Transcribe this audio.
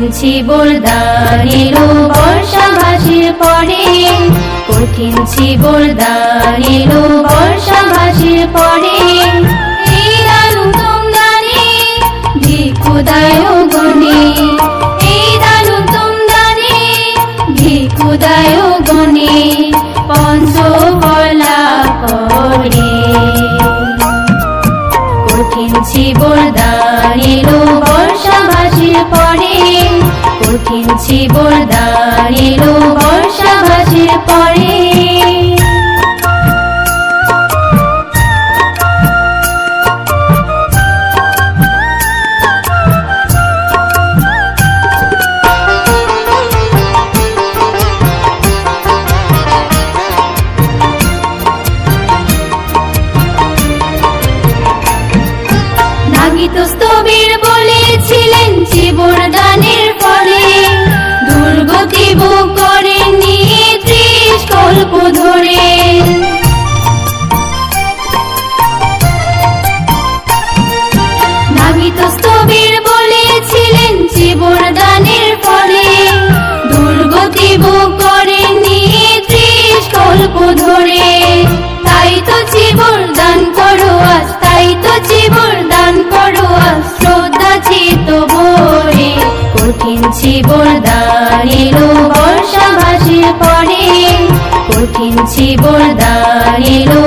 কঠিন ছিবল দান এলো বর্ষা ভাসির পরে, কঠিন ছিবল দান এলো বর্ষা ভাসির পরে। এই দান উত্তম দানে ভিক্ষুদায় গণে, এই দান উত্তম দানে ভিক্ষুদায় গণে পঞ্চফলা করে। কঠিন ছিবল দান এলো বর্ষা ভাসির পরে, কঠিন ছিবল দান এলো বর্ষা ভাসির পরে। নাগিতস্তবীর বলেছিলেন ছিবল দানের ফলে, দুর্গতি ভোগ করেননি ৩০ কল্প ধরে। নাগিতস্তবীর বলেছিলেন ছিবল দানের ফলে, দুর্গতি ভোগ করেননি ৩০ কল্প ধরে। তাই তো ছিবল দান করো আজ, তাই তো ছিবল দান করো আজ শ্রদ্ধা চিত্ত ভরে। কঠিন ছিবল দান এলো বর্ষা ভাসির পরে, কঠিন ছিবল দান এলো